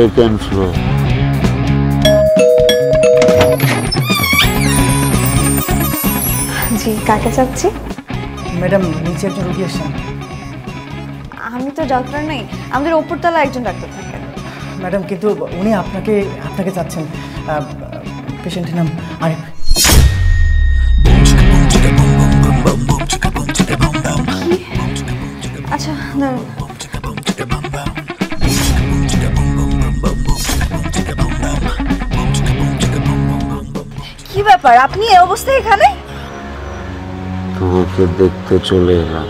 Second floor. জি, কাকে চাচ্ছি? Madam, নিচে একজন রোগী আসছেন। আমি তো ডাক্তার নেই, আমাদের উপরতলা একজন ডাক্তার থাকেন। ম্যাডাম, কিন্তু উনি আপনাকে চাচ্ছেন। পেশেন্টের নাম আরিফ। আচ্ছা, কি ব্যাপার, আপনি এই অবস্থায় এখানে? তোমাকে দেখতে চলে এলাম।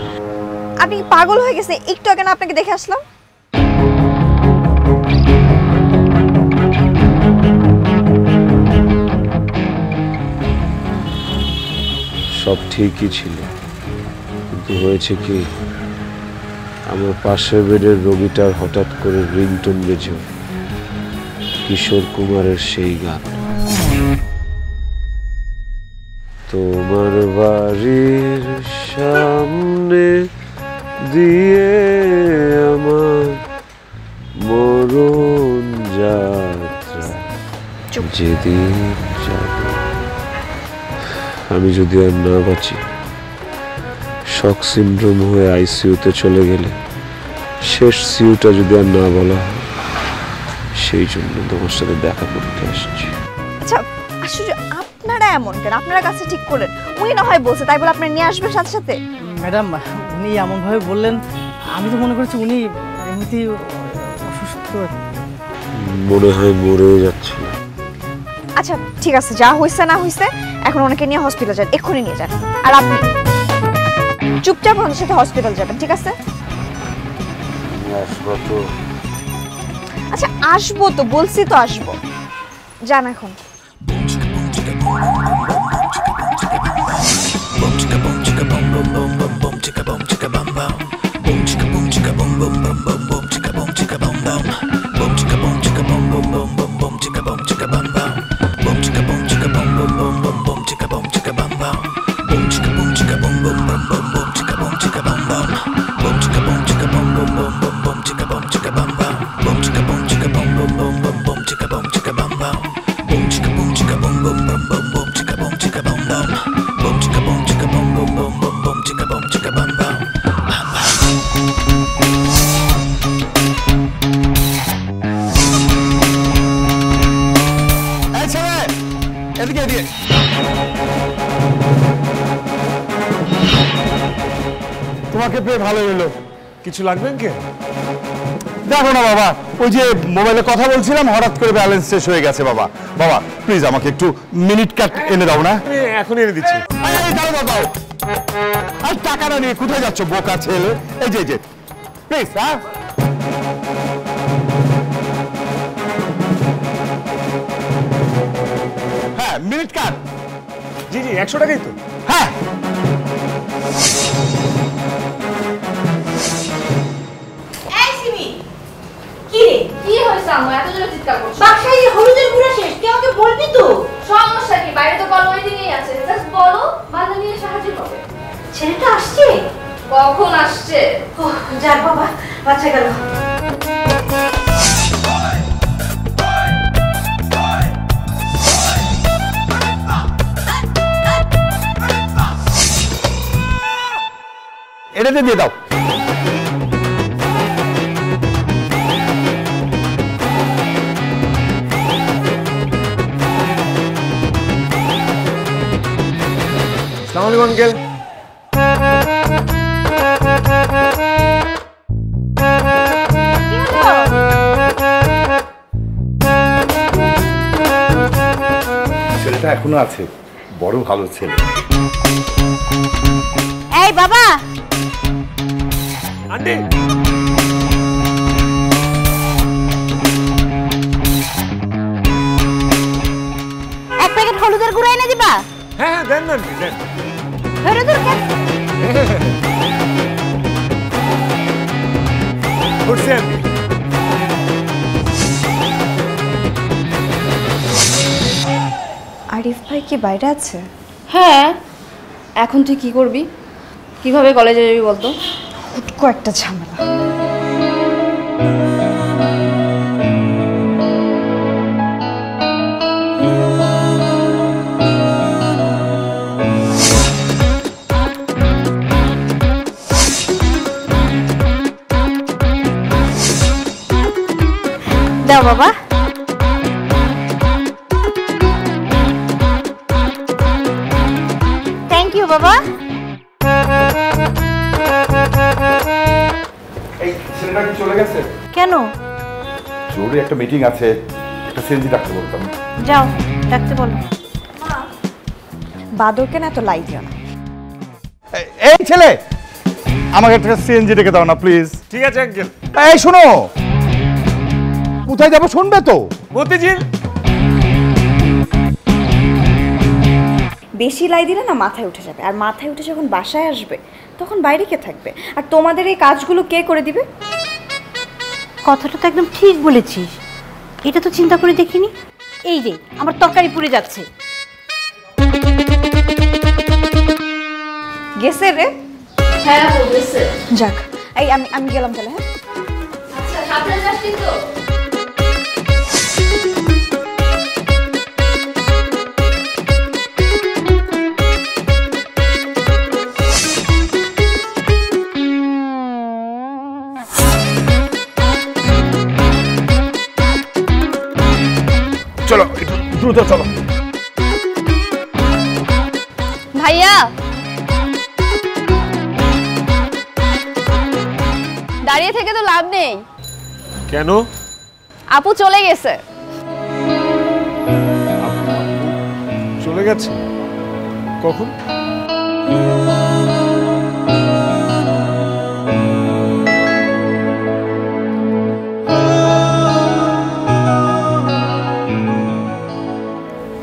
আপনি পাগল হয়ে গেছে? একটু আগে না আপনাকে দেখে আসলাম। সব ঠিকই ছিল, কিন্তু হয়েছে কি, আমার পাশের বেডের রোগীটার হঠাৎ করে রিংটোন বেজে কিশোর কুমারের সেই গান, তোমার বাড়ির সামনে দিয়ে আমার মরণ যাত্রা যেদিন যাবে। আমি যদি আর না বাঁচি, শক সিনড্রোম হয়ে আইসিইউতে চলে গেলে শেষ সিউটা যদি আর না বলা হয়, সেই জন্য তোমার সাথে দেখা করতে আসছি। আচ্ছা, আসলে আপনারা এমন কেন? আপনারা কাছে ঠিক করলেন, উনি না হয় বলছে তাই বলে আপনি নিয়ে আসবেন সাথে সাথে? ম্যাডাম, উনি এমনভাবে বললেন, আমি তো মনে করছি উনি এমনিতেই অসুস্থ। মনে হয় মরে যাচ্ছে। আচ্ছা ঠিক আছে, যা হয়েছে না হয়েছে, এখন ওনাকে নিয়ে হসপিটাল যান, এক্ষুনি নিয়ে যান। আর আপনি চুপচাপ ওনার সাথে হসপিটাল যাবেন, ঠিক আছে? আসবো তো? আচ্ছা আসবো তো, বলছি তো আসবো, যান এখন। তোমাকে পেয়ে ভালো হলো। কিছু লাগবে কি? দেখো না বাবা, ওই যে মোবাইলে কথা বলছিলাম, হঠাৎ করে ব্যালেন্স শেষ হয়ে গেছে। বাবা বাবা প্লিজ আমাকে একটু মিনিট কাট এনে দাও না। এখন এনে দিচ্ছি। দাও, আর টাকাটা নিয়ে কোথায় যাচ্ছ বোকা ছেলে? এই যে প্লিজ। হ্যাঁ মিনিট কাট। জি 100 টাকাই তো। হ্যাঁ বলবি তো? সমস্যা কি? বাইরে তো কল ওয়েটিংই আছে, জাস্ট বলো, বাধা নিয়ে সাহায্য হবে। ছেলেটা আসছে? কখন আসছে? ও যাক বাবা, বাচ্চা গেল। এটাতে দিয়ে দাও। আসসালামু আলাইকুম আঙ্কেল। ছেলেটা এখনো আছে, বড় ভালো ছেলে। এই বাবা, আন্টি এক প্যাকেট হলুদের গুঁড়া এনে দিবা? হ্যাঁ দেন না আন্টি, দেন। হলুদের করছি আন্টি। আরিফ ভাই কি বাইরে আছে? হ্যাঁ, এখন তুই কি করবি? কিভাবে কলেজে যাবি বলতো? হুটকো একটা ঝামেলা। দাও বাবা। থ্যাংক ইউ বাবা। এই ছেলেটা কি চলে গেছে? কেন? জরুরি একটা মিটিং আছে, একটা সিএনজি ডাকতে বলতাম। যাও ডাকতে বলো। বাদরকে না তো লাই দিও না। এই ছেলে, আমাকে একটা সিএনজি ডেকে দাও না প্লিজ। ঠিক আছে আঙ্কেল। এই শোনো, কোথায় যাবো শুনবে তো? মতিঝিল। বেশি লাই দিলে না মাথায় উঠে যাবে, আর মাথায় উঠে যখন বাসায় আসবে তখন বাইরে কে থাকবে, আর তোমাদের এই কাজগুলো কে করে দিবে? কথাটা তো একদম ঠিক বলেছিস, এটা তো চিন্তা করে দেখিনি। এই যে আমার তরকারি পুড়ে যাচ্ছে। গেছে রে? হ্যাঁ বলেছে। যাক, এই আমি গেলাম তাহলে। হ্যাঁ আচ্ছা সাবধানে যাস কিন্তু। চলো দ্রুত চলো। ভাইয়া, দাঁড়িয়ে থেকে তো লাভ নেই। কেন? আপু চলে গেছে। চলে গেছে? কখন?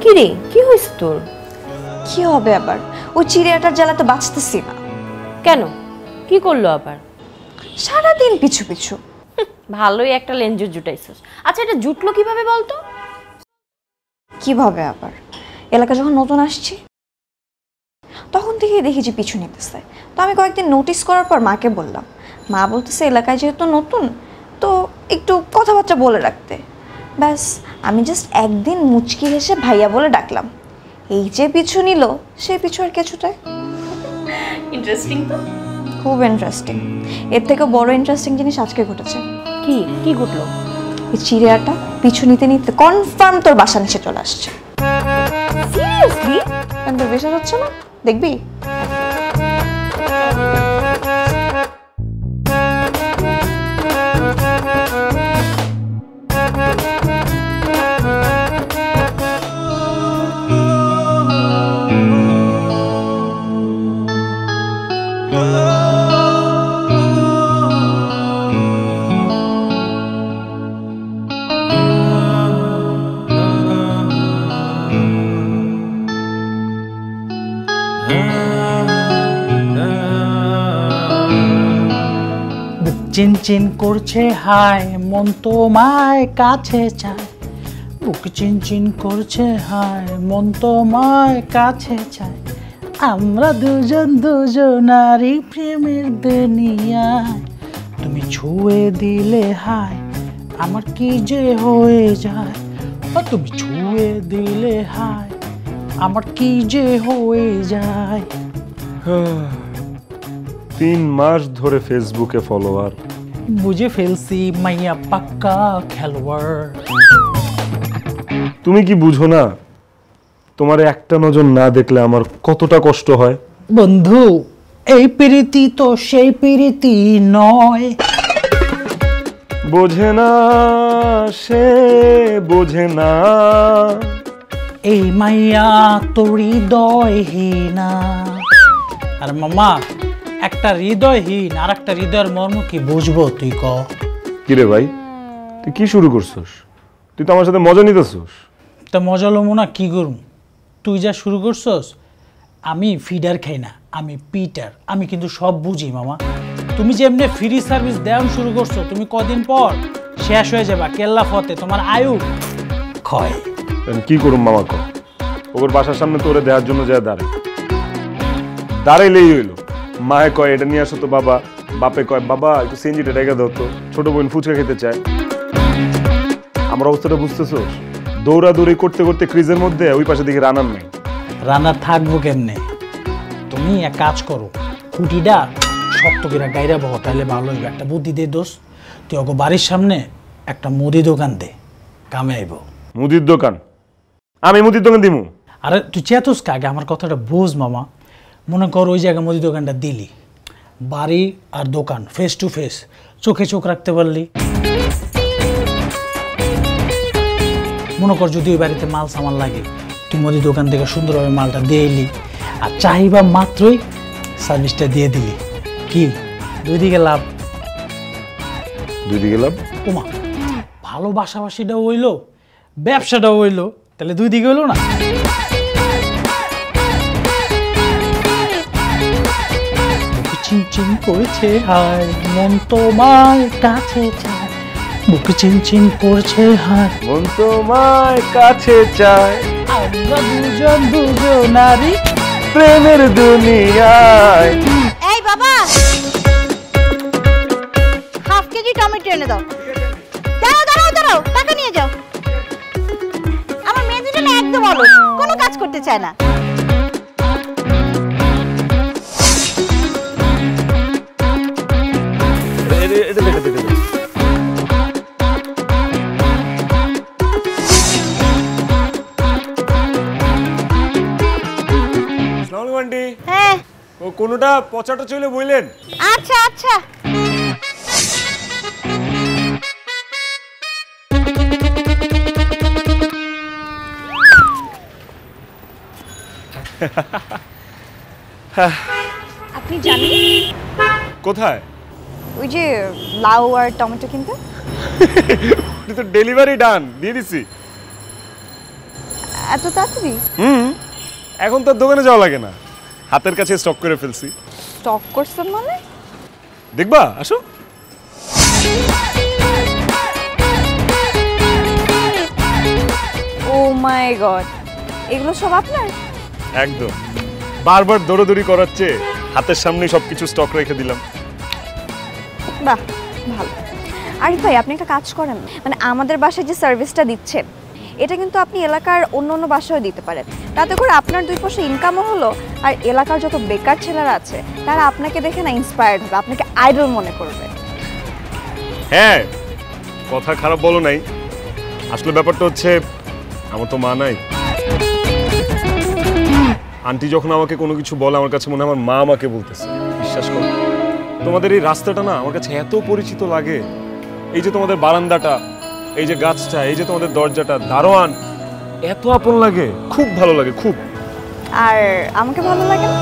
কি রে, কি হয়েছে তোর? কি হবে আবার? ওই চিড়িয়াটার জ্বালা তো বাঁচতেছি না। কেন, কি করলো আবার? সারাদিন পিছু পিছু। ভালোই একটা লেঞ্জুর জুটাইছিস। আচ্ছা এটা জুটলো কিভাবে বলতো? কিভাবে আবার? এলাকা যখন নতুন আসছি তখন থেকেই দেখি যে পিছু নিতেছে। তো আমি কয়েকদিন নোটিস করার পর মাকে বললাম। মা বলতেছে এলাকায় যেহেতু নতুন তো একটু কথাবার্তা বলে রাখতে। ব্যাস, আমি জাস্ট একদিন মুচকি হেসে ভাইয়া বলে ডাকলাম। এই যে পিছু নিল, সে পিছু আর কিছুটাই। ইন্টারেস্টিং তো। খুব ইন্টারেস্টিং। এর থেকে বড় ইন্টারেস্টিং জিনিস আজকে ঘটেছে। কি কি ঘটলো? এই চিড়িয়াটা পিছু নিতে নিতে কনফার্ম তোর বাসা নিচে চলে আসছে। সিরিয়াসলি? কেন তোর বিশ্বাস হচ্ছে না? দেখবি? চিনচিন করছে হায়, মন তোমায় কাছে চায়। বুক চিনচিন করছে হায়, মন তোমায় কাছে চায়। আমরা দুজন দুজনারই প্রেমের দুনিয়ায়। তুমি ছুঁয়ে দিলে হায়, আমার কি যে হয়ে যায়। ও তুমি ছুঁয়ে দিলে হায়, আমার কি যে হয়ে যায়। 3 মাস ধরে ফেসবুকে ফলোয়ার। বুঝে ফেলছি মাইয়া পাক্কা খেলোয়াড়। তুমি কি বুঝো না তোমার একটা নজর না দেখলে আমার কতটা কষ্ট হয়? বন্ধু, এই প্রীতি তো সেই প্রীতি নয়। বোঝে না সে, বোঝে না। এই মাইয়া তো হৃদয়হীনা। আর মামা, একটা হৃদয়হীন আর একটা হৃদয়ের মর্ম কি বুঝবো তুই ক? কিরে ভাই, তুই কি শুরু করছস? তুই তো আমার সাথে মজা নিতেছস। তা মজা লমো না কি করুম? তুই যা শুরু করছস। আমি ফিডার খাই না, আমি পিটার। আমি কিন্তু সব বুঝি মামা। তুমি যে এমনি ফ্রি সার্ভিস দেওয়া শুরু করছো, তুমি কদিন পর শেষ হয়ে যাবা। কেল্লা ফতে তোমার আয়ু ক্ষয়। কি করুম মামা ক? ওর বাসার সামনে তোরে দেওয়ার জন্য যা দাঁড়াইলেই হইলো। মায়ে কয় এটা নিয়ে আসো তো বাবা, বাপে কয় বাবা একটু সিএনজিটা রেখে দাও তো, ছোট বোন ফুচকা খেতে চায়। আমার অবস্থাটা বুঝতেছোস? দৌড়াদৌড়ি করতে করতে ক্রিজের মধ্যে ওই পাশে দিকে রানার নাই। রান্না থাকবো কেমনে? তুমি এক কাজ করো, খুঁটিটা শক্ত করে গাইরা বহ, তাহলে ভালো হইবে। একটা বুদ্ধি দে দোষ, তুই ওকে বাড়ির সামনে একটা মুদি দোকান দে, কামে আইব। মুদির দোকান? আমি মুদির দোকান দিমু? আরে তুই চেতস কাকে, আমার কথাটা বোঝ মামা। মনে কর ওই জায়গায় মুদি দোকানটা দিলি, বাড়ি আর দোকান ফেস টু ফেস, চোখে চোখ রাখতে পারলি। মনে কর যদি ওই বাড়িতে মাল সামান লাগে, তুই মুদি দোকান থেকে সুন্দরভাবে মালটা দিয়ে এলি, আর চাহিবা মাত্রই সার্ভিসটা দিয়ে দিলি। কি দুই দিকে লাভ। দুই দিকে লাভ? ওমা, ভালোবাসাবাসিটাও হইলো, ব্যবসাটাও হইলো, তাহলে দুই দিকে হইলো না? চিনচিন করছে হায় মন তোমার কাছে চায়, বুক চিনচিন করছে হায় মন তোমার কাছে চায়, আমরা দুজন দুজনারই প্রেমের দুনিয়ায়। এই বাবা, হাফ কেজি টমেটো এনে দাও। দাঁড়াও দাঁড়াও দাঁড়াও, টাকা নিয়ে যাও। আমার মেয়ে দুজন একদম অলস, কোনো কাজ করতে চায় না। হ্যাঁ, ও কোনটা পচাটা চলে বললেন? আচ্ছা আচ্ছা। আপনি জানেন কোথায়? ওই যে লাউ আর টমেটো কিনতে? তো ডেলিভারি ডান, দিয়ে দিছি। এত তাড়াতাড়ি? এখন তো দোকানে যাওয়া লাগে না, হাতের কাছে স্টক করে ফেলছি। স্টক করছেন মানে? দেখবা, আসো। ও মাই গড, এগুলো সব আপনার? একদম, বারবার দৌড়াদৌড়ি করাচ্ছে, হাতের সামনে সবকিছু স্টক রেখে দিলাম। বাহ, ভালো। আরিফ ভাই, আপনি একটা কাজ করেন, মানে আমাদের বাসায় যে সার্ভিসটা দিচ্ছেন, এটা কিন্তু আপনি এলাকার অন্য অন্য বাসায় দিতে পারেন। তাতে করে আপনার দুই পয়সা ইনকামও হলো, আর এলাকার যত বেকার ছেলেরা আছে তারা আপনাকে দেখে না ইন্সপায়ার্ড হবে, আপনাকে আইডল মনে করবে। হ্যাঁ, কথা খারাপ বলো নাই, আসলে ব্যাপারটা হচ্ছে আমার তো মা নাই। আন্টি যখন আমাকে কোনো কিছু বলে, আমার কাছে মনে হয় আমার মা আমাকে বলতেছে। বিশ্বাস করো, তোমাদের এই রাস্তাটা না আমার কাছে এত পরিচিত লাগে। এই যে তোমাদের বারান্দাটা, এই যে গাছটা, এই যে তোমাদের দরজাটা, দারোয়ান, এত আপন লাগে, খুব ভালো লাগে খুব। আর আমাকে ভালো লাগে না?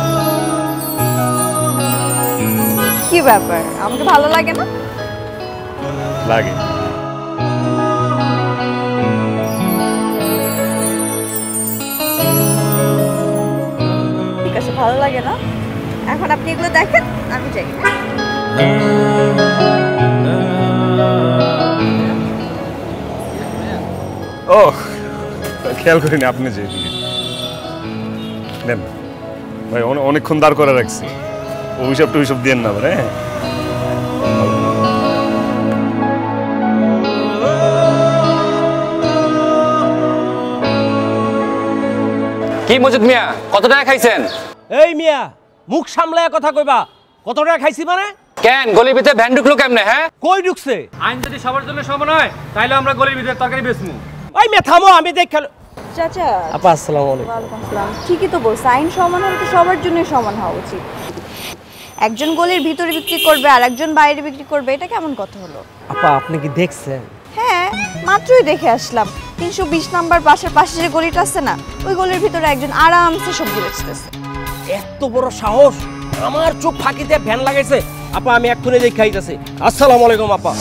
কি ব্যাপার, আমাকে ভালো লাগে না? লাগে। ঠিক আছে, ভালো লাগে না। এখন আপনি এগুলো দেখেন, আমি যাই। ও, খেয়াল করিনি আপনি যে নেন ভাই, অনেকক্ষণ দাঁড় করে রাখছি। অভিশাপ টভিশাপ দিয়েন না, হ্যাঁ। কি মজিদ মিয়া, কত টাকা খাইছেন? এই মিয়া, মুখ সামলায় কথা কইবা। কত টাকা খাইছি মানে? কেন গলির ভিতরে ভ্যান ঢুকলো কেমনে? হ্যাঁ, কই ঢুকছে? আইন যদি সবার জন্য সমান হয়, তাইলে আমরা গলির ভিতরে তরকারি বেচমু। ওই মিয়া থামো, আমি দেখ। চাচা, আপা আসসালামু আলাইকুম। ওয়ালাইকুম আসসালাম। ঠিকই তো বলছে, আইন সমান হলে তো সবার জন্যই সমান হওয়া উচিত। একজন গলির ভিতরে বিক্রি করবে আর একজন বাইরে বিক্রি করবে, এটা কেমন কথা হলো? আপা আপনি কি দেখছেন? হ্যাঁ, মাত্রই দেখে আসলাম। 320 নাম্বার পাশে যে গলিটা আছে না, ওই গলির ভিতরে একজন আরামসে সবজি বেচতেছে। এত বড় সাহস, আমার চোখ ফাঁকি দিয়ে ভ্যান লাগাইছে। আপা আমি এক্ষুনি দেখে আইতাছি। আসসালামু আলাইকুম আপা।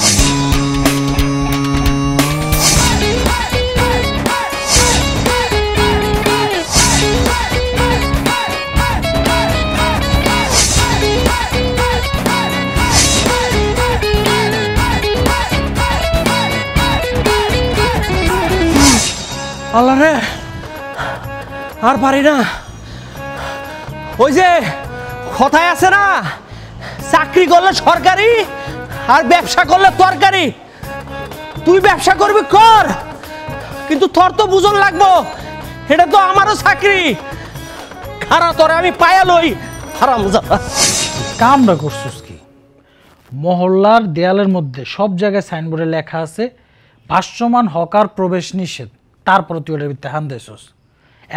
আল্লাহ রে, আর পারি না। ওই যে কথায় আছে না, চাকরি করলে সরকারি আর ব্যবসা করলে তরকারি। তুই ব্যবসা করবি কর, কিন্তু তোর তো বুঝন লাগবো, এটা তো আমারও চাকরি। খারা তোরে আমি পায়া লই, হারামজাদা। কামটা করছিস কি? মহল্লার দেয়ালের মধ্যে সব জায়গায় সাইনবোর্ডে লেখা আছে ভাষ্যমান হকার প্রবেশ নিষেধ, তারপর তুই ওটার ভিতরে হান দেছস।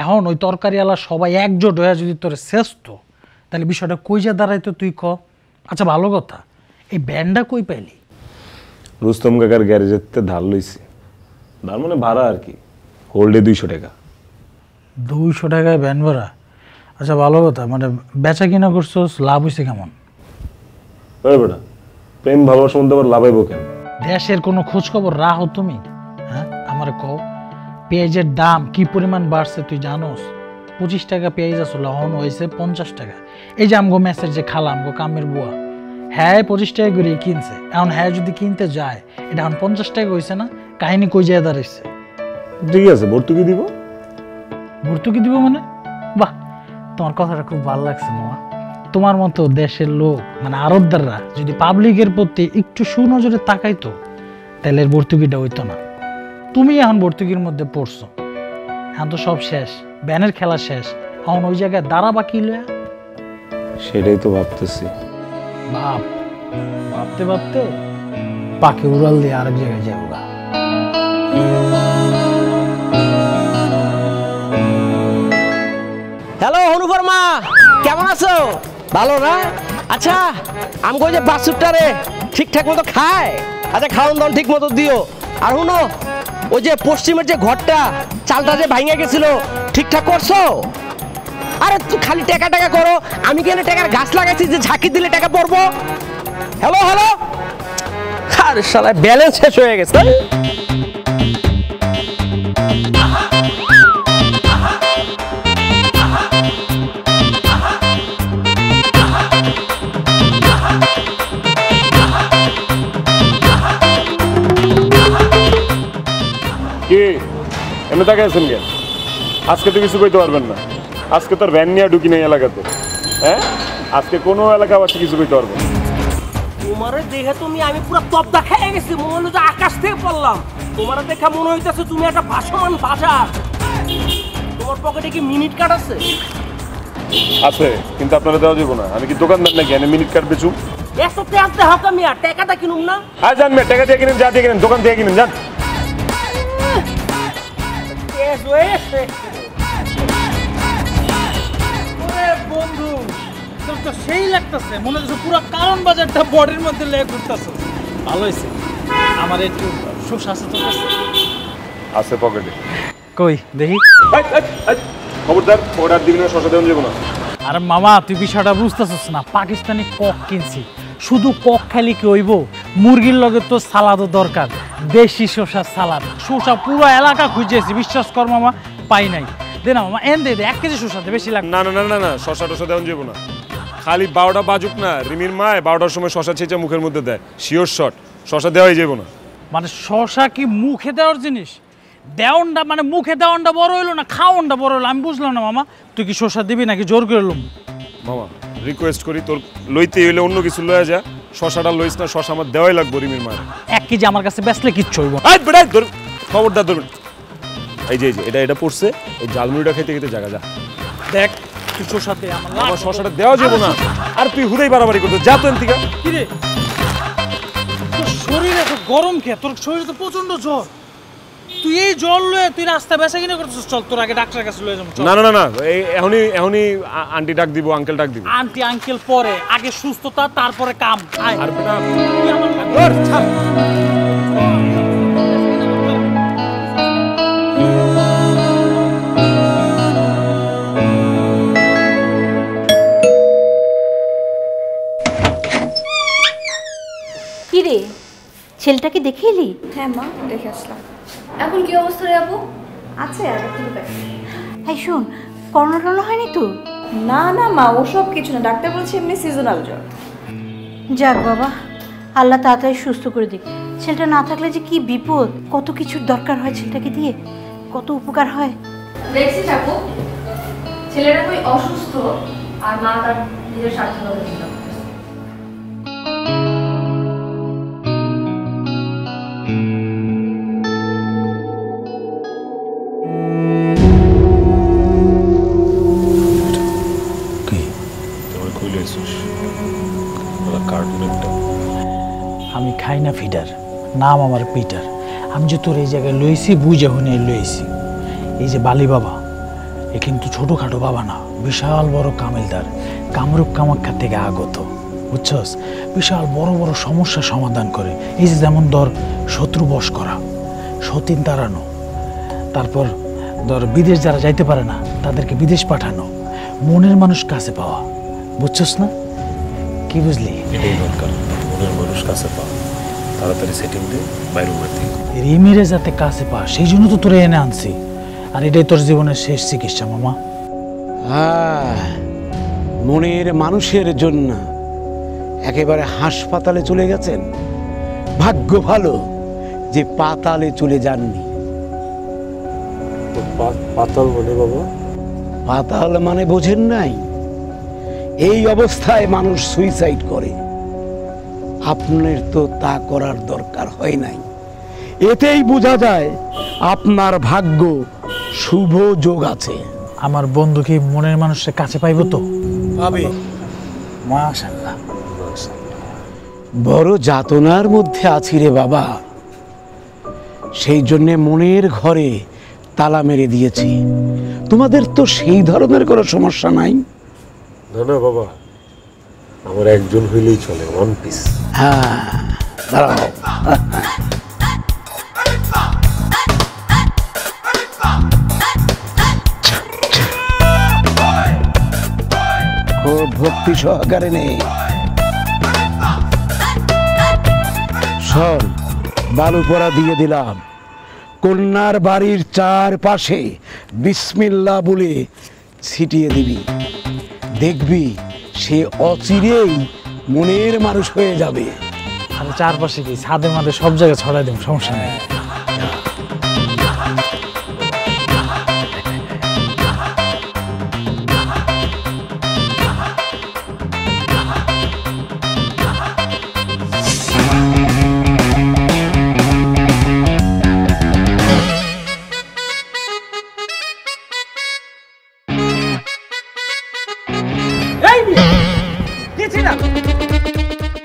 এখন ওই তরকারিওয়ালা সবাই একজোট হয়ে যদি তোর শ্রেষ্ঠ, তাহলে বিষয়টা কই যা দাঁড়াইতো তুই ক। আচ্ছা ভালো কথা, এই ব্যান্ডটা কই পাইলি? রুস্তম কাকার গ্যারেজের ধার লইছি। ধার মানে ভাড়া আর কি, হোল্ডে 200 টাকা। 200 টাকায় ব্যান্ড ভাড়া? আচ্ছা ভালো কথা, মানে বেচা কিনা করছোস, লাভ হয়েছে কেমন? বেটা প্রেম ভালোবাসার মধ্যে আবার লাভ হইব কেন? দেশের কোনো খোঁজ খবর রাখো তুমি? হ্যাঁ আমার কও, পেঁয়াজের দাম কি পরিমাণ বাড়ছে তুই জানোস? 25 টাকা পেঁয়াজ আসলে এখন হয়েছে 50 টাকা। এই যে আমগো মেসের যে খালা, আমগো কামের বুয়া, হ্যাঁ 25 টাকা করে কিনছে। এখন হ্যাঁ যদি কিনতে যায়, এটা এখন 50 টাকা হয়েছে না? কাহিনী কই যায় দাঁড়াইছে? ঠিক আছে, ভর্তুকি দিব। ভর্তুকি দিব মানে? বাহ, তোমার কথাটা খুব ভালো লাগছে মামা। তোমার মতো দেশের লোক মানে আরবদাররা যদি পাবলিকের প্রতি একটু সুনজরে তাকাইতো, তাহলে এর ভর্তুকিটা হইতো না। তুমি এখন ভর্তুকির মধ্যে পড়ছো, এখন তো সব শেষ, ব্যানের খেলা শেষ। এখন ওই জায়গায় দাঁড়া বাকি লয়া? সেটাই তো ভাবতেছি। ভাবতে ভাবতে পাকে উড়াল দিয়ে আরেক জায়গায় যাবো। হ্যালো অনুপর মা, কেমন আছো? ভালো না? আচ্ছা আমাকে ওই যে বাসুরটা রে ঠিকঠাক মতো খায়? আচ্ছা খাওয়ান দাওয়ান ঠিক মতো দিও। আর শুনো, ওই যে পশ্চিমের যে ঘরটা, চালটা যে ভাঙে গেছিল, ঠিকঠাক করছো? আরে তুই খালি টাকা টাকা করো, আমি কেন টাকার গাছ লাগাইছি যে ঝাঁকি দিলে টাকা পড়বো? হ্যালো হ্যালো, আরে শালা ব্যালেন্স শেষ হয়ে গেছে। কি এমনি তাকে আছেন কেন? আজকে তো কিছু কইতে পারবেন না। আজকে তোর ভ্যান নিয়ে ঢুকি নেই এলাকাতে। হ্যাঁ, আজকে কোনো এলাকাবাসী কিছু কইতে পারবো না। তোমার দেখে তুমি আমি পুরো তবদা খেয়ে গেছি, মনে হলো যে আকাশ থেকে পড়লাম। তোমার দেখা মনে হইতেছে তুমি একটা ভাসমান বাজার। তোমার পকেটে কি মিনিট কার্ড আছে? আছে, কিন্তু আপনারা দেওয়া যাবো না। আমি কি দোকানদার নাকি আমি মিনিট কার্ড বেচুম? এত টাকা হাতে মিয়া, টাকাটা কিনুম না? হ্যাঁ জান, টাকা দিয়ে কিনেন, যা দিয়ে কিনেন, দোকান থেকে কিনেন, যান। বন্ধু তোর তো সেই লাগতেছে, মনে হচ্ছে পুরো কারণ বাজারটা বডির মধ্যে লেগে ঘুরতেছে। ভালো হয়েছে, আমার একটু সুখ আছে তোর কাছে? আছে পকেটে। কই দেখি। খবরদার, খবরদার দিবি না, শশা দেওয়া যাবো না। আরে মামা তুই বিষয়টা বুঝতেছিস না, পাকিস্তানি কক কিনছি। শুধু কক খালি কি হইব, মুরগির লগে তো সালাদও দরকার, দেশি শসার সালাদ। শসা পুরো এলাকা খুঁজেছি, বিশ্বাস কর মামা, পাই নাই। দে না মামা, এন দে 1 কেজি শসা দে, বেশি লাগবে না না না না না, শশা টশা দেওয়া যাবো না। খালি 12টা বাজুক না, রিমির মায় 12টার সময় শশা ছেঁচে মুখের মধ্যে দেয়, শিওর শট, শশা দেওয়াই যাবো না। মানে শসা কি মুখে দেওয়ার জিনিস? দেওয়ানটা মানে মুখে দেওয়ানটা বড় হইলো না খাওয়ানটা বড় হইলো, আমি বুঝলাম না মামা। তুই কি শসা দিবি নাকি জোর করে লুম? মামা রিকোয়েস্ট করি, তোর লইতে হইলে অন্য কিছু লয়ে যা, শশাটা লইস না, শশা আমার দেওয়াই লাগবো রিমির মায়ের। 1 কেজি আমার কাছে বেচলে কিচ্ছু হইব। খবরদার ধরবেন। এই যে এটা পড়ছে, এই জালমুড়িটা খেতে খেতে জায়গা যা। দেখ তুই শসাতে আমার শশাটা দেওয়া যাবো না। আর তুই হুদেই বাড়াবাড়ি করতে যা তো এনতিকা। কি রে, তোর শরীর এত গরম কে? তোর শরীরে তো প্রচন্ড জ্বর। তুই এই জ্বর লয়ে তুই রাস্তা বেচা কিনা করতেছিস? চল তোর আগে ডাক্তারের কাছে লয়ে যাবো। না না না না, এই এখনই আন্টি ডাক দিব, আঙ্কেল ডাক দিব। আন্টি আঙ্কেল পরে, আগে সুস্থতা তারপরে কাম। আর বেটা তুই আমার ছাড়। কি রে, ছেলেটাকে দেখে এলি? হ্যাঁ মা, দেখে আসলাম। এখন কি অবস্থা রে আপু? আছে আর একটু দেখে। এই শোন, করোনা টরোনা হয়নি তো? না না মা, ওসব কিছু না, ডাক্তার বলছে এমনি সিজনাল জ্বর। যাক বাবা, আল্লাহ তাড়াতাড়ি সুস্থ করে দিক। ছেলেটা না থাকলে যে কি বিপদ, কত কিছুর দরকার হয় ছেলেটাকে দিয়ে, কত উপকার হয়। দেখছি আপু, ছেলেটা খুবই অসুস্থ আর মা তার নিজের স্বার্থের চিন্তা করতেছে। আমি খাই না ফিডার, নাম আমার পিটার। আমি যে তোর এই জায়গায় লইছি বুঝে হুনে লইছি। এই যে বালি বাবা, এ কিন্তু ছোটোখাটো বাবা না, বিশাল বড় কামিলদার, কামরূপ কামাখ্যা থেকে আগত, বুঝছস? বিশাল বড় বড় সমস্যা সমাধান করে। এই যে যেমন ধর শত্রু বশ করা, সতীন তাড়ানো, তারপর ধর বিদেশ যারা যাইতে পারে না তাদেরকে বিদেশ পাঠানো, মনের মানুষ কাছে পাওয়া, বুঝছস না? কি বুঝলি? এটাই দরকার, মনের মানুষ কাছে পাওয়া, তাড়াতাড়ি সেটিং দিয়ে বাইরে মারতে। রিমিরে যাতে কাছে পা, সেই জন্য তো তোরে এনে আনছি। আর এটাই তোর জীবনের শেষ চিকিৎসা মামা। মনের মানুষের জন্য একেবারে হাসপাতালে চলে গেছেন। ভাগ্য ভালো যে পাতালে চলে যাননি। পাতাল মানে বাবা? পাতাল মানে বোঝেন নাই? এই অবস্থায় মানুষ সুইসাইড করে। আপনার তো তা করার দরকার হয় নাই। এতেই বোঝা যায় আপনার ভাগ্য শুভ যোগ আছে। আমার বন্ধু কি মনের মানুষের কাছে পাইব তো? পাবে। মাশাআল্লাহ। বড় যাতনার মধ্যে আছি রে বাবা, সেই জন্যে মনের ঘরে তালা মেরে দিয়েছি। তোমাদের তো সেই ধরনের কোনো সমস্যা নাই? না না বাবা, আমার একজন হইলেই চলে, ওয়ান পিস। হ্যাঁ, দাঁড়াও। খুব ভক্তি সহকারে নেই। শোন, বালু পড়া দিয়ে দিলাম। কন্যার বাড়ির চারপাশে বিসমিল্লাহ বলে ছিটিয়ে দিবি। দেখবি সে অচিরেই মনের মানুষ হয়ে যাবে। আর চারপাশে কি ছাদে মাদে সব জায়গায় ছড়াই দেব, সমস্যা নেই।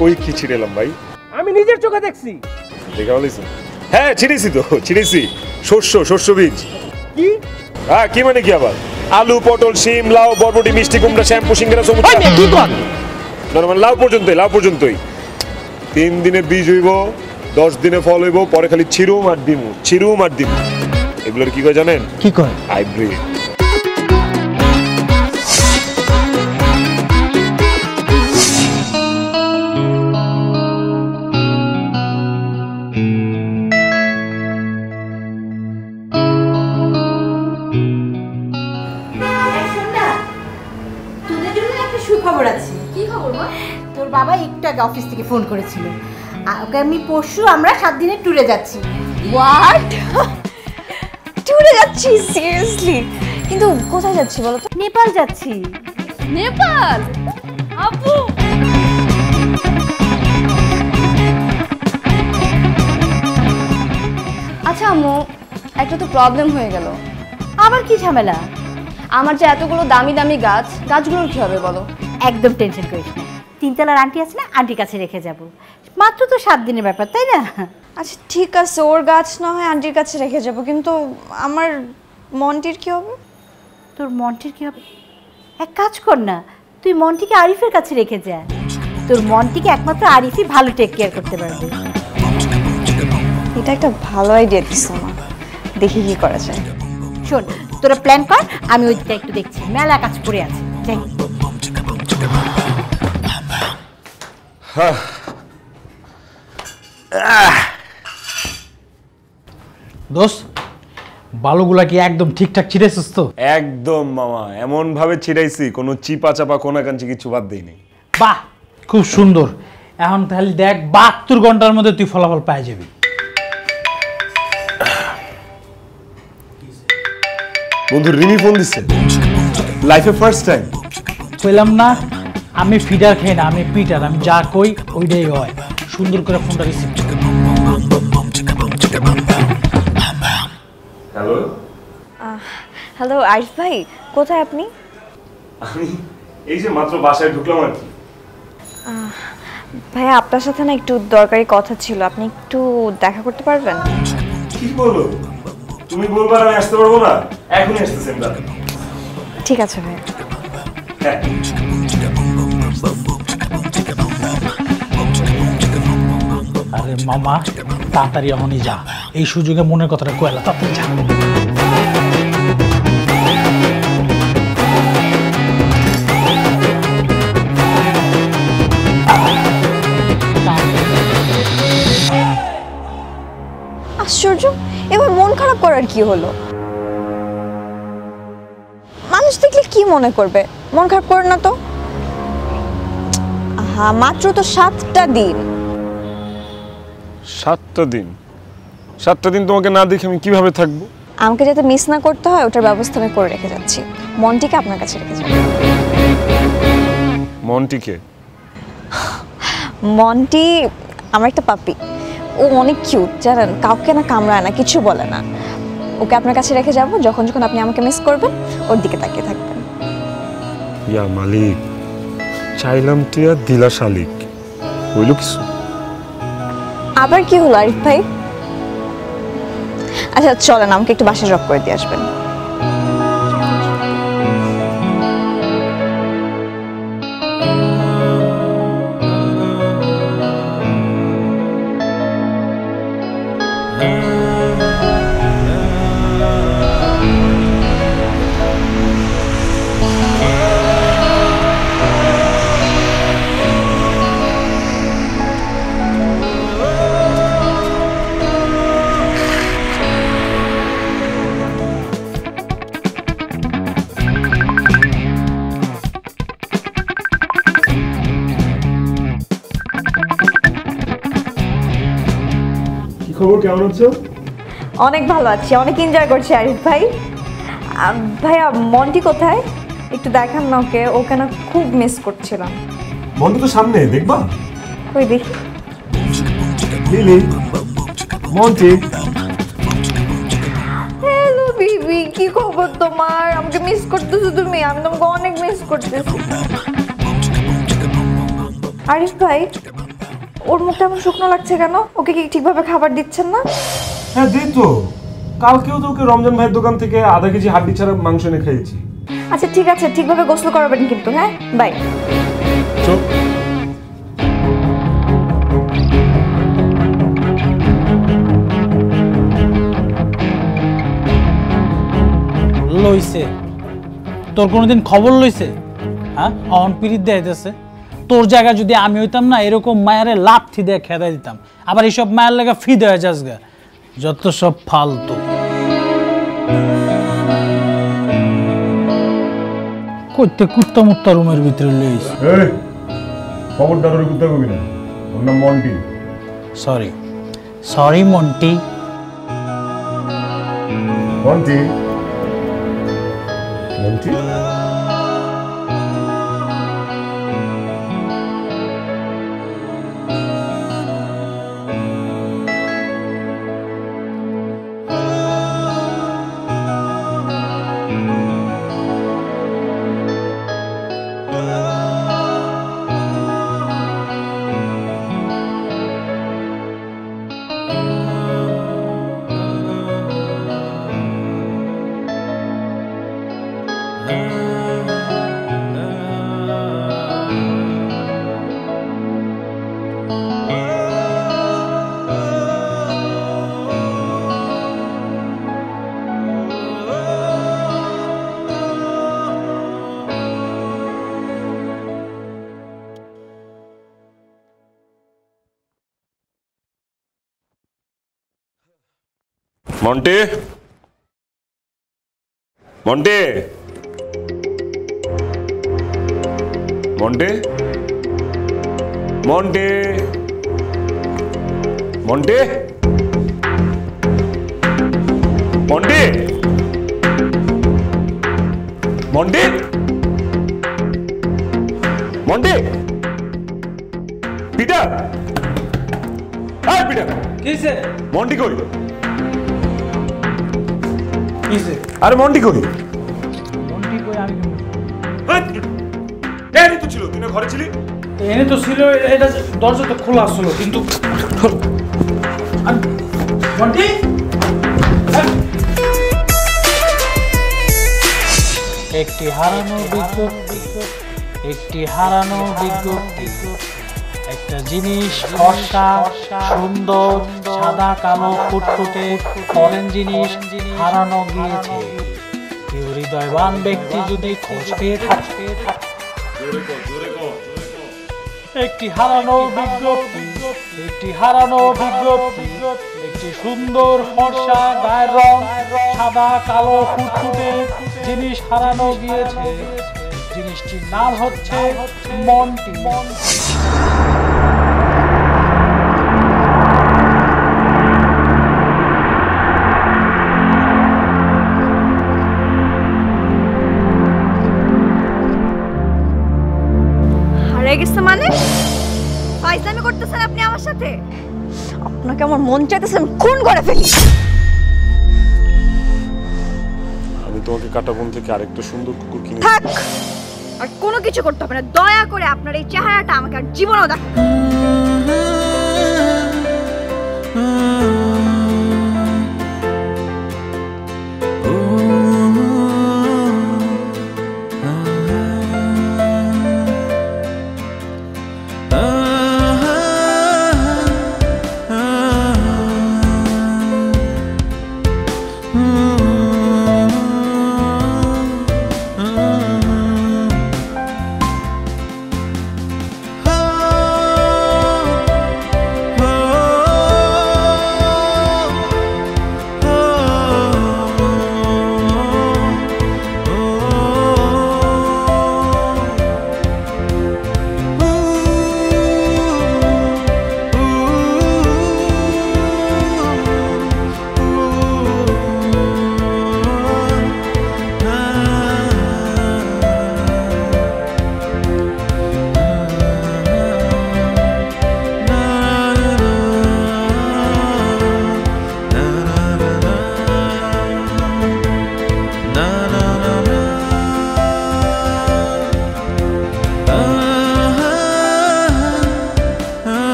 কই কি ছিড়েলাম ভাই? আমি নিজের চোখে দেখছি। দেখা বলিস? হ্যাঁ ছিড়েছি তো, ছিড়েছি। শস্য বীজ। কি? হ্যাঁ, কি মানে কি আবার? আলু, পটল, শিম, লাউ, বরবটি, মিষ্টি কুমড়া, শ্যাম্পু, সিঙ্গারা, সমুচা। কি কর? মানে লাউ পর্যন্তই। 3 দিনে বীজ হইব, 10 দিনে ফল হইব, পরে খালি ছিরুম আর দিমু। এগুলোর কি কয় জানেন? কি কয়? হাইব্রিড। তোর বাবা একটু আগে অফিস থেকে ফোন করেছিল, আগামী পরশু আমরা 7 দিনের ট্যুরে যাচ্ছি। হোয়াট? ট্যুরে যাচ্ছি? সিরিয়াসলি? কিন্তু কোথায় যাচ্ছি বলো তো? নেপাল যাচ্ছি। নেপাল? আপু আচ্ছা আম্মু, একটা তো প্রবলেম হয়ে গেল। আবার কি ঝামেলা? আমার যে এতগুলো দামি দামি গাছগুলোর কি হবে বলো? একদম টেনশন করিস না, 3 তলার আন্টি আছে না, আন্টির কাছে রেখে যাব। মাত্র তো 7 দিনের ব্যাপার, তাই না? আচ্ছা ঠিক আছে, ওর গাছ না হয় আন্টির কাছে রেখে যাব, কিন্তু আমার মন্টির কি হবে? তোর মন্টির কি হবে? এক কাজ কর না, তুই মন্টিকে আরিফের কাছে রেখে যা। তোর মন্টিকে একমাত্র আরিফই ভালো টেক কেয়ার করতে পারবে। এটা একটা ভালো আইডিয়া দিছো মা, দেখি কি করা যায়। শোন, তোরা প্ল্যান কর, আমি ওইটা একটু দেখছি, মেলা কাজ পড়ে আছে। যাই। দোস্ত, বালুগুলা কি একদম ঠিকঠাক ছিঁড়েছিস তো? একদম মামা, এমন ভাবে ছিড়াইছি কোনো চিপা চাপা কোনাকাঞ্চি কিছু বাদ দেই নাই। বাহ, খুব সুন্দর। এখন তাহলে দেখ 72 ঘন্টার মধ্যে তুই ফলাফল পেয়ে যাবি। বন্ধু রিমি ফোন দিচ্ছে, লাইফে ফার্স্ট টাইম। কইলাম না আমি ফিডার খাই না, আমি পিটার। আমি যা কই ওইটাই হয়। সুন্দর করে ফোনটা রিসিভ কর। হ্যালো। হ্যালো আরিফ ভাই, কোথায় আপনি? আমি এই যে মাত্র বাসায় ঢুকলাম আর কি। ভাইয়া আপনার সাথে না একটু দরকারি কথা ছিল, আপনি একটু দেখা করতে পারবেন? কি বলো? তুমি বলবা আমি আসতে পারবো না? এখনই আসতেছি আমরা। ঠিক আছে ভাই। আরে মামা তাড়াতাড়ি এখনই যা, এই সুযোগে মনের কথাটা কয়লা, তাড়াতাড়ি যা। আশ্চর্য, এবার মন খারাপ করার কি হলো? মানুষ দেখলে কি মনে করবে? মন খারাপ করে না তো। হ্যাঁ, মাত্র তো 7টা দিন। 7টা দিন? 7টা দিন তোমাকে না দেখে আমি কিভাবে থাকবো? আমাকে যাতে মিস না করতে হয় ওটার ব্যবস্থা আমি করে রেখে যাচ্ছি। মন্টিকে আপনার কাছে রেখে যাবো। মন্টিকে? মন্টি আমার একটা পাপি, ও অনেক কিউট জানেন, কাউকে না কামড়ায় না, কিছু বলে না। ওকে আপনার কাছে রেখে যাব, যখন যখন আপনি আমাকে মিস করবেন ওর দিকে তাকিয়ে থাকবেন। ইয়া মালিক, চাইলাম টিয়া দিলা শালিক, হইল কিছু? আবার কি হলো আরিফ ভাই? আচ্ছা চলেন, আমাকে একটু বাসায় ড্রপ করে দিয়ে আসবেন। খবর, কেমন আছো? অনেক ভালো আছি, অনেক এনজয় করছি আরিফ ভাই। ভাইয়া মন্টি কোথায়? একটু দেখান না ওকে, ওকে না খুব মিস করছিলাম। মন্টি তো সামনে, দেখবা? কই দেখি। লিলি, মন্টি। হ্যালো বেবি, কি খবর তোমার? আমাকে মিস করতেছো তুমি? আমি তোমাকে অনেক মিস করতেছি। আরিফ ভাই, ওর মুখটা এমন শুকনো লাগছে কেন? ওকে কি ঠিকভাবে খাবার দিচ্ছেন না? হ্যাঁ দিই তো, কালকেও তো ওকে রমজান ভাইয়ের দোকান থেকে আধা কেজি হাড্ডি ছাড়া মাংস এনে খাইয়েছি। আচ্ছা ঠিক আছে, ঠিকভাবে গোসল করাবেন কিন্তু। হ্যাঁ, বাই। চুপ। লইছে তোর কোনোদিন খবর লইছে? হ্যাঁ, অন পিরিত দেখাইতেছে। তোর জায়গায় যদি আমি হইতাম না, এরকম মায়ারে লাথি দিয়ে খেদাই দিতাম। আবার এইসব মায়ের লেগে ফি দেওয়া যাস গা, যত সব ফালতু। করতে কুত্তা মুত্তা রুমের ভিতরে লইছে। খবরদার ওর কুত্তা কবি না, ওর নাম মন্টি। Sorry sorry Monty. Monty Monty Monty Monty Monty Monty Monty Monty Monty Monty Peter, আয় পিটার। কিসে? মন্টি কই? কিসে? আরে মন্টি কই? মন্টি কই? আমি এনে তো ছিল, তুই না ঘরে ছিলি? এনে তো ছিল, এটা দরজা তো খোলা ছিল, কিন্তু মন্টি একটি হারানো বিজ্ঞপ্তি, একটি হারানো বিজ্ঞপ্তি। একটা জিনিস ফর্সা, সুন্দর, সাদা কালো ফুটফুটে অরেঞ্জ জিনিস হারানো গিয়েছে। কেউ হৃদয়বান ব্যক্তি যদি খোঁজ পেয়ে থাকে, একটি হারানো বিজ্ঞপ্তি, একটি হারানো বিজ্ঞপ্তি। একটি সুন্দর ফর্সা গায়ের রং সাদা কালো ফুটফুটে জিনিস হারানো গিয়েছে। জিনিসটির নাম হচ্ছে মন্টি। হারিয়ে গেছে মানে? ফাইজলামি করতেছেন আপনি আমার সাথে? আপনাকে আমার মন চাইতেছে আমি খুন করে ফেলি। আমি তোমাকে কাটাবন থেকে আরেকটা সুন্দর কুকুর কিনে থাক, আর কোনো কিছু করতে হবে না। দয়া করে আপনার এই চেহারাটা আমাকে আর জীবনও দেখ।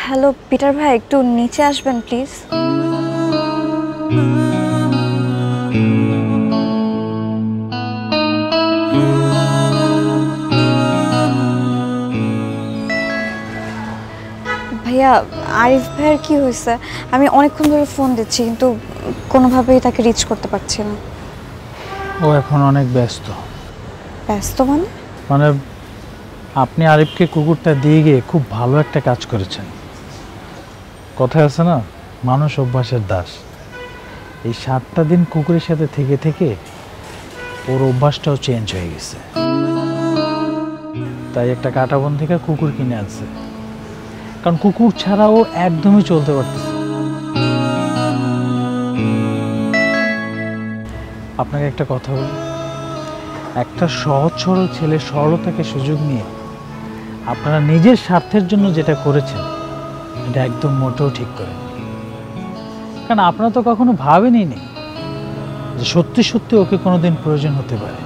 হ্যালো পিটার ভাই, একটু নিচে আসবেন প্লিজ। আরিফ ভাইয়ের কি হয়েছে? আমি অনেকক্ষণ ধরে ফোন দিচ্ছি কিন্তু কোনোভাবেই তাকে রিচ করতে পারছি না। ও এখন অনেক ব্যস্ত। ব্যস্ত মানে? মানে আপনি আরিফকে কুকুরটা দিয়ে গিয়ে খুব ভালো একটা কাজ করেছেন। কথা আছে না, মানুষ অভ্যাসের দাস। এই 7টা দিন কুকুরের সাথে থেকে থেকে ওর অভ্যাসটাও চেঞ্জ হয়ে গেছে। তাই একটা কাঁটাবন থেকে কুকুর কিনে আনছে, কারণ কুকুর ছাড়া ও একদমই চলতে পারতেছে। আপনাকে একটা কথা বলি, একটা সহজ সরল ছেলে সরলতাকে সুযোগ নিয়ে আপনারা নিজের স্বার্থের জন্য যেটা করেছেন এটা একদম মোটেও ঠিক করেন, কারণ আপনারা তো কখনো ভাবেনি যে সত্যি সত্যি ওকে কোনোদিন প্রয়োজন হতে পারে।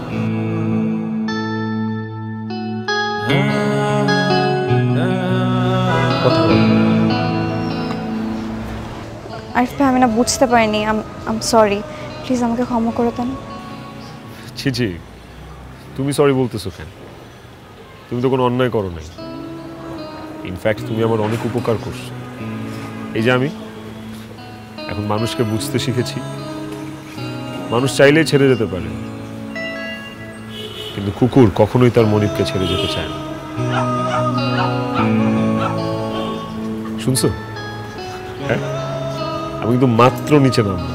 কথা বলুন। আরিফ ভাই, আমি না বুঝতে পারিনি। আম সরি, প্লিজ আমাকে ক্ষমা করে দেন। ছি, তুমি সরি বলতেছো কেন? তুমি তো কোনো অন্যায় করো নাই। ইনফ্যাক্ট তুমি আমার অনেক উপকার করছো। এই যে আমি এখন মানুষকে বুঝতে শিখেছি, মানুষ চাইলেই ছেড়ে যেতে পারে, কিন্তু কুকুর কখনোই তার মনিবকে ছেড়ে যেতে চায় না। শুনছো? হ্যাঁ, আমি কিন্তু মাত্র নিচে নামবো,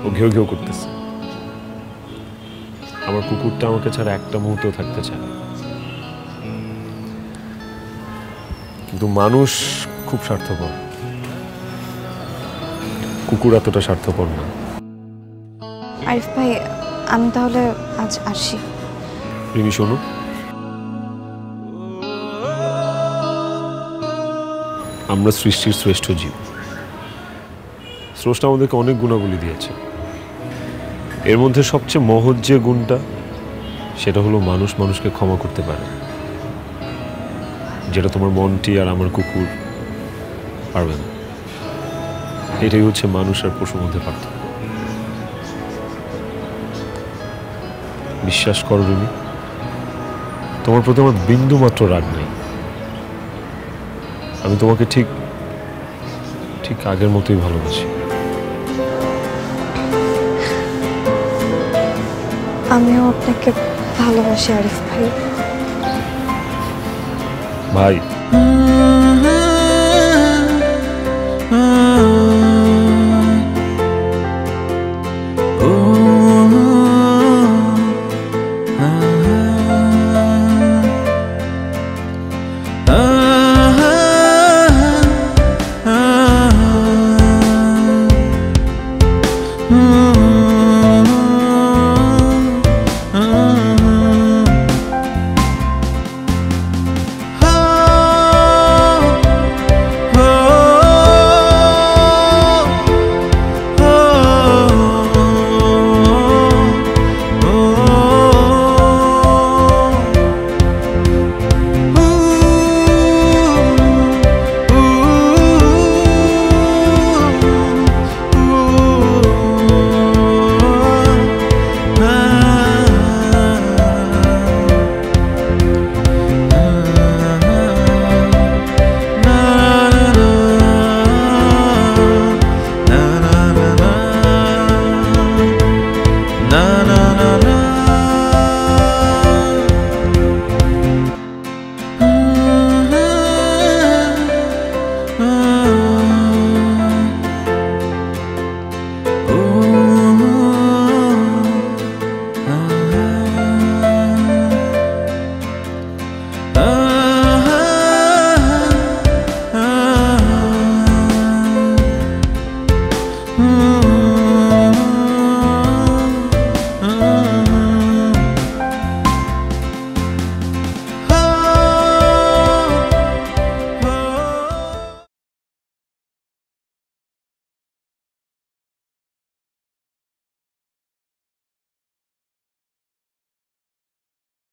ও ঘেউ ঘেউ করতেছে। আমার কুকুরটা আমাকে ছাড়া একটা মুহূর্ত থাকতে চায়, কিন্তু মানুষ খুব স্বার্থপর, কুকুর এতটা স্বার্থপর না। আরিফ ভাই, আমি তাহলে আজ আসি। রিমি শোনো, আমরা সৃষ্টির শ্রেষ্ঠ জীব। স্রষ্টা আমাদেরকে অনেক গুণাবলী দিয়েছে, এর মধ্যে সবচেয়ে মহৎ যে গুণটা সেটা হলো মানুষ মানুষকে ক্ষমা করতে পারে, যেটা তোমার মনটি আর আমার কুকুর পারবে না। এটাই হচ্ছে মানুষ আর পশুর মধ্যে পার্থক্য। বিশ্বাস করো রিমি, তোমার প্রতি আমার বিন্দু মাত্র রাগ নেই। আমি তোমাকে ঠিক আগের মতোই ভালোবাসি। আমিও আপনাকে ভালোবাসি আরিফ ভাই। ভাই